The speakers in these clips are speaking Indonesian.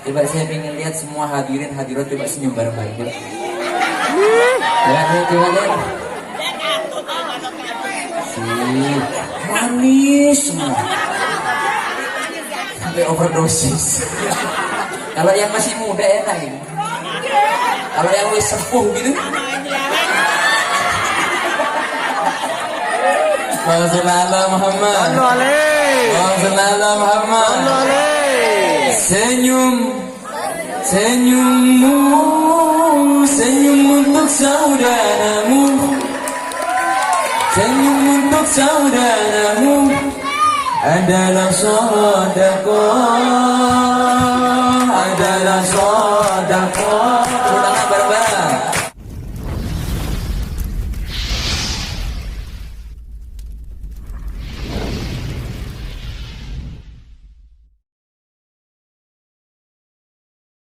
Coba saya pengen lihat semua hadirin hadirat coba senyum bareng-bareng. Coba lihat, coba lihat. Manis semua. Sampai overdosis. Kalau yang masih muda enak gitu. Kalau yang wis sepuh gitu. Wassalamualaikum Muhammad. Wassalamualaikum Muhammad. Senyum, senyummu, senyum untuk saudaramu, senyum untuk saudaramu adalah sedekah, adalah sedekah. Ulangan bareng-bareng.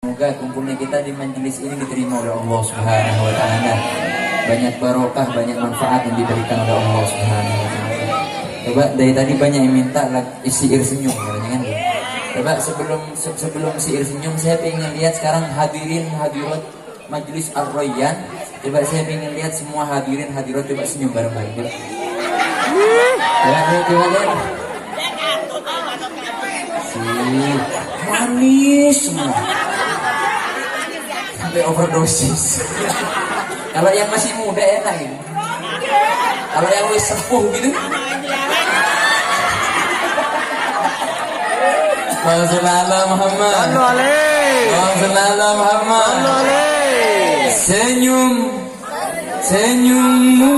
Semoga kumpulnya kita di majelis ini diterima oleh Allah Subhanahu wa taala. Banyak barokah, banyak manfaat yang diberikan oleh Allah Subhanahu wa taala. Coba dari tadi banyak yang minta siir senyum katanya kan. Coba sebelum siir senyum saya pengen lihat sekarang hadirin hadirat majelis Ar-Rayyan. Coba saya pengen lihat semua hadirin hadirat coba senyum bareng-bareng. Coba lihat, coba lihat. Manis semua. Sampai overdosis. Kalau yang masih muda enak gitu. Kalau yang wis sepuh gitu. Wassalamualaikum Muhammad. Wassalamualaikum Muhammad. Senyum, senyummu,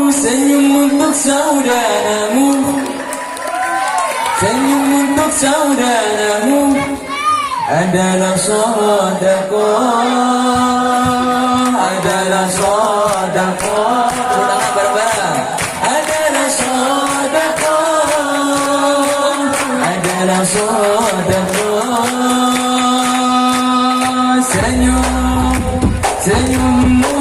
senyum untuk saudaramu, senyum untuk saudaramu adalah sedekah, adalah sedekah. Ulangan bareng-bareng. Adalah sedekah, adalah sedekah. Senyum, senyummu,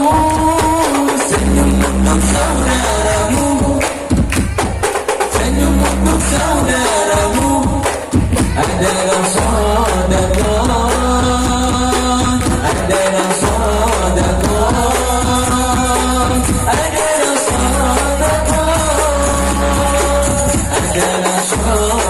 senyum untuk saudaramu, senyum untuk saudaramu adalah sedekah, adalah sedekah, adalah sedekah, adalah sedekah.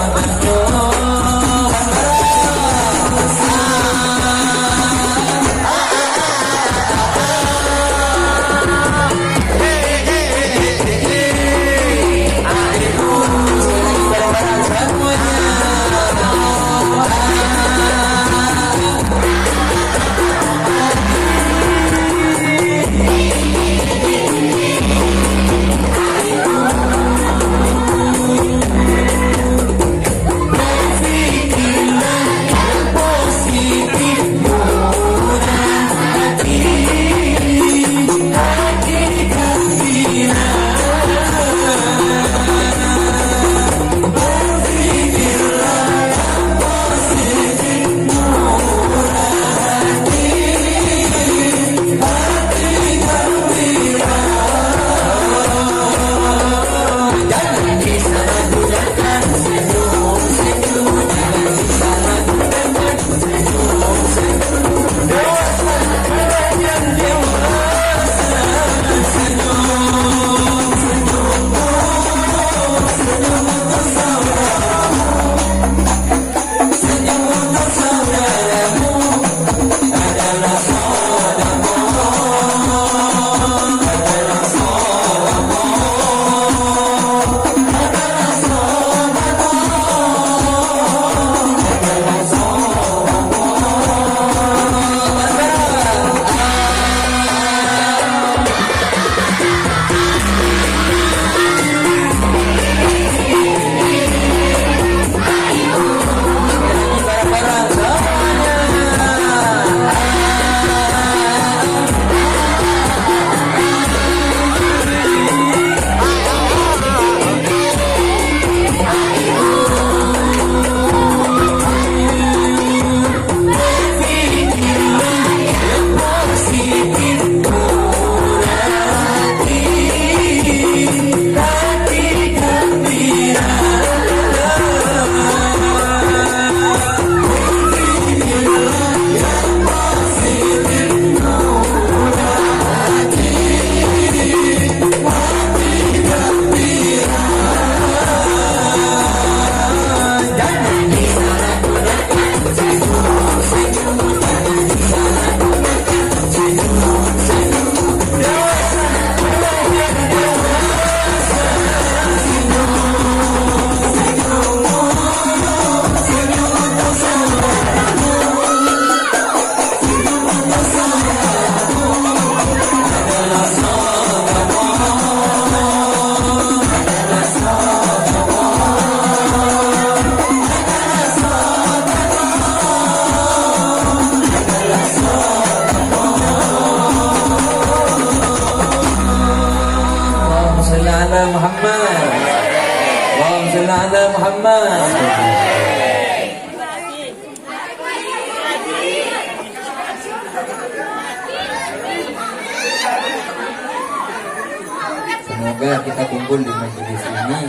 Semoga kita kumpul di majelis ini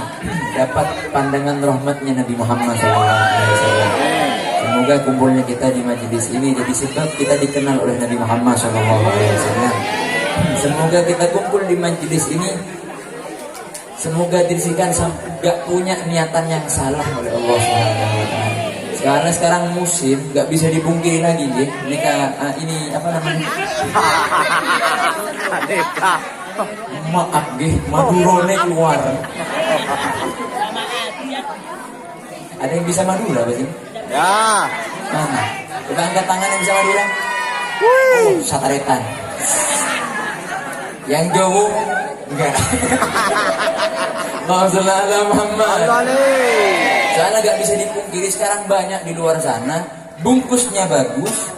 dapat pandangan rahmatnya Nabi Muhammad SAW. Semoga kumpulnya kita di majelis ini jadi sebab kita dikenal oleh Nabi Muhammad SAW. Semoga kita kumpul di majelis ini, semoga dirisikan gak punya niatan yang salah oleh Allah SWT. Sekarang musim gak bisa dipungkiri lagi, ya. Ini apa namanya? Maaf gih, Madurone keluar. Ada yang bisa Madura apa sih? Ya. Mana? Coba angkat tangan yang bisa Madura. Oh, Sataretan. Yang Jawa enggak. Maksudnya Muhammad. Soalnya gak bisa dipungkiri sekarang banyak di luar sana bungkusnya bagus,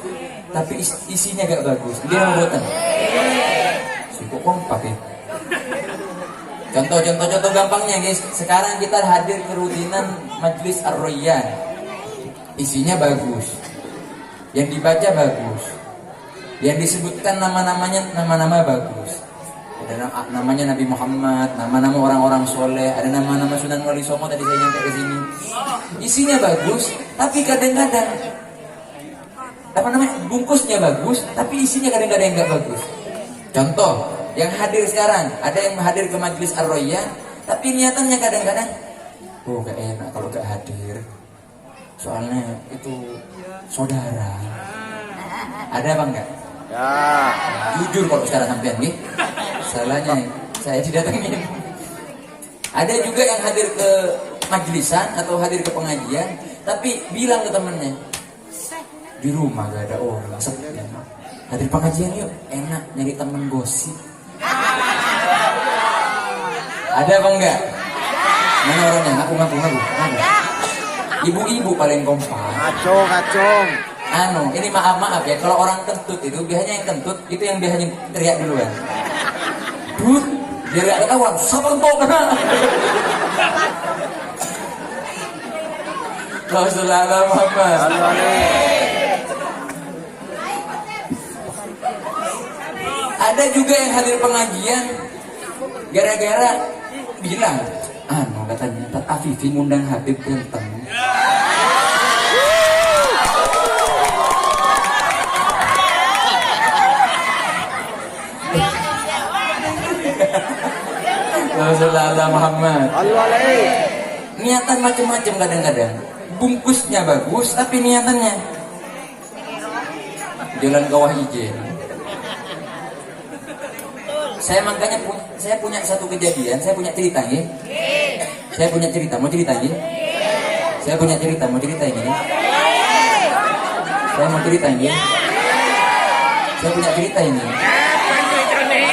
tapi isinya gak bagus. Dia mau buatan. Kok kompak ya? Contoh gampangnya guys. Sekarang kita hadir ke rutinan Majlis Ar-Rayyan. Isinya bagus, yang dibaca bagus, yang disebutkan nama-nama bagus. Ada namanya Nabi Muhammad, nama-nama orang-orang soleh, ada nama-nama Sunan Wali Songo tadi saya nyampe ke sini. Isinya bagus, tapi kadang-kadang bungkusnya bagus, tapi isinya kadang-kadang nggak bagus. Contoh, yang hadir sekarang, ada yang hadir ke Majlis Ar-Rayyan, tapi niatannya kadang-kadang, gak enak kalau gak hadir. Soalnya itu saudara. Ada apa enggak? Ya. Jujur kalau sekarang sampean nih, salahnya saya didatengin. Ada juga yang hadir ke majlisan atau hadir ke pengajian, tapi bilang ke temennya, di rumah gak ada orang, sepi. Hadir pengajian yuk, enak nyari temen gosip. Ada apa enggak? Mana orangnya? Ngaku. Ibu-ibu paling kompak. Ngacung. Ini maaf ya, kalau orang kentut itu biasanya yang kentut itu yang biasanya teriak duluan. Dut, biar gak ketahuan, siapa entok kena? Rasulullah Muhammad. Ada juga yang hadir pengajian gara-gara bilang, katanya Tat Afifi ngundang Habib ganteng. Rasulullah Muhammad. Niatan macam-macam kadang-kadang. Bungkusnya bagus, tapi niatannya jalan kawah ijen. Saya punya satu kejadian, saya punya cerita ya. Saya punya cerita, mau cerita ya? Saya punya cerita, mau cerita ini ya? Saya mau cerita ya? Saya punya cerita ini.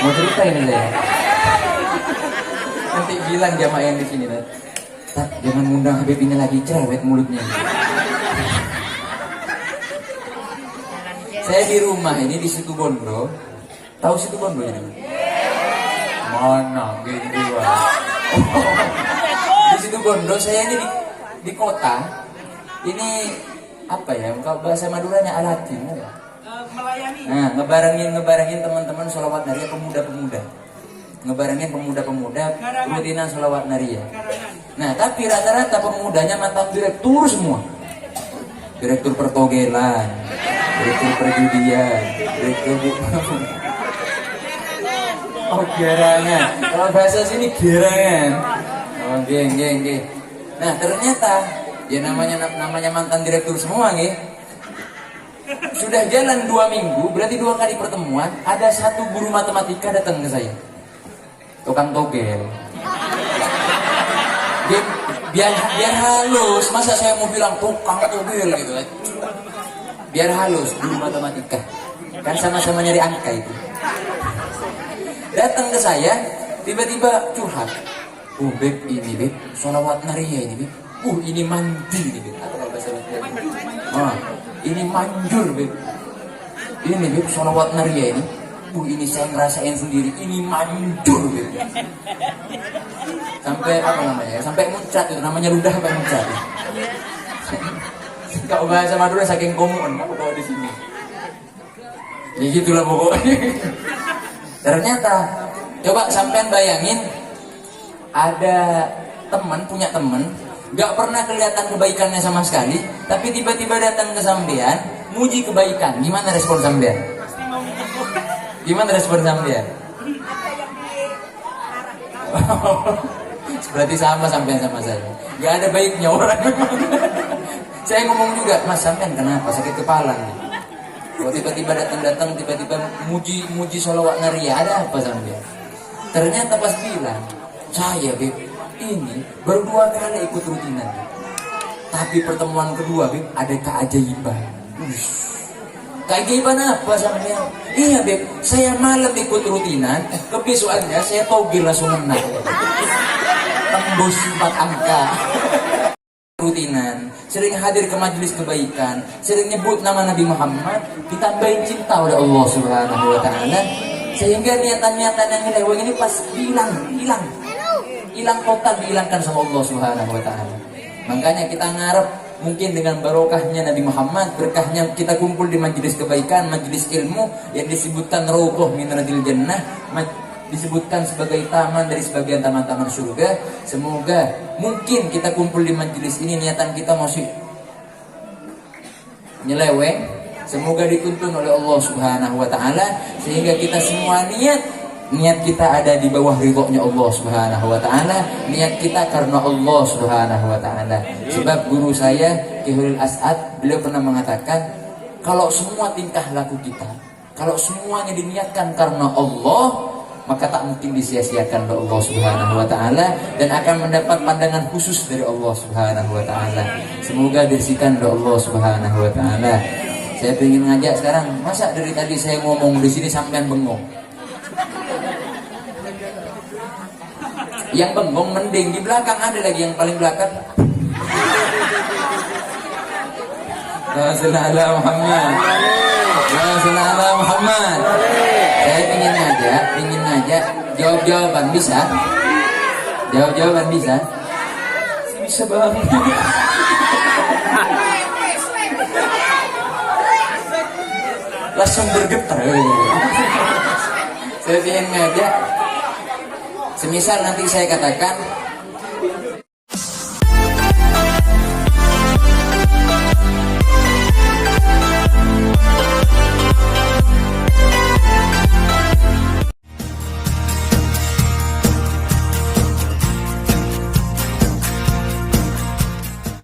Mau cerita ini saya. Nanti bilang jamaah yang di sini, Tak, jangan ngundang Habib ini lagi, cerewet mulutnya. Saya di rumah ini di Situbondo. Tahu Situbondo ya? Mana gitu di Situbondo. Saya ini di kota. Ini apa ya? Kalau bahasa Maduranya alatin ya? Melayani. Nah, ngebarengin teman-teman sholawat naria pemuda-pemuda. Ngebarengin pemuda-pemuda rutinan sholawat naria. Nah, tapi rata-rata pemudanya mantan direktur semua. Direktur pertogelan, direktur perjudian, direktur gerangan. Kalau bahasa sini gerangan. Geng. Nah, ternyata ya namanya mantan direktur semua nggih. Sudah jalan 2 minggu, berarti 2 kali pertemuan, ada satu guru matematika datang ke saya. Tukang togel. Biar halus, masa saya mau bilang tukang togel gitu. Biar halus, guru matematika. Kan sama-sama nyari angka itu. Datang ke saya, tiba-tiba curhat. Beb, ini Beb, sholawat naria ini Beb. Ini mandi ini Beb. Atau kalau bahasa ini manjur Beb. Ini Beb, sholawat naria ini. Ini saya ngerasain sendiri. Ini manjur Beb. Sampai apa namanya? Sampai muncat itu namanya ludah sampai muncat. Kalau bahasa Madura saking komun, di sini. Ya gitulah pokoknya. Ternyata, coba sampean bayangin, ada punya teman, gak pernah kelihatan kebaikannya sama sekali, tapi tiba-tiba datang ke sampean, muji kebaikan. Gimana respon sampean? Gimana respon sampean? Berarti sama sampean sama saya. Gak ada baiknya orang. Saya ngomong juga, Mas sampean kenapa sakit kepala nih? Kalau tiba-tiba datang, tiba-tiba muji sholawat naria, ada apa sampean? Ternyata pas bilang, saya Beb, ini baru 2 kali ikut rutinan. Tapi pertemuan kedua Beb, ada keajaiban. Keajaiban apa sampean? Iya Beb, saya malam ikut rutinan, kebesokannya saya togel langsung menang. Tembus 4 angka. Rutinan, sering hadir ke majelis kebaikan, sering nyebut nama Nabi Muhammad, ditambahin cinta oleh Allah Subhanahu wa taala, sehingga niatan-niatan yang nyeleweng ini pas hilang total, dihilangkan sama Allah Subhanahu wa taala. Makanya kita ngarep mungkin dengan barokahnya Nabi Muhammad, berkahnya kita kumpul di majelis kebaikan, majelis ilmu yang disebutkan Raudhah min Riyadil Jannah, disebutkan sebagai taman dari sebagian taman-taman surga. Semoga mungkin kita kumpul di majelis ini niatan kita masih nyeleweng, semoga dituntun oleh Allah Subhanahu wa taala, sehingga kita semua niat kita ada di bawah ridhonya Allah Subhanahu wa taala, niat kita karena Allah Subhanahu wa taala. Sebab guru saya Ki Huril As'ad, beliau pernah mengatakan, kalau semua tingkah laku kita, kalau semuanya diniatkan karena Allah, maka tak mungkin disia-siakan oleh Allah Subhanahu wa taala dan akan mendapat pandangan khusus dari Allah Subhanahu wa taala. Semoga dirisikan oleh Allah Subhanahu wa taala. Saya ingin ngajak sekarang, masa dari tadi saya ngomong di sini sampean bengong? Yang bengong mending di belakang, ada lagi yang paling belakang. Rasulullah Muhammad. Rasulullah Muhammad. Saya ingin ngajak jawab-jawaban, bisa? Jawab-jawaban bisa? Bisa banget. Langsung bergetar. Saya ingin ngajak, semisal nanti saya katakan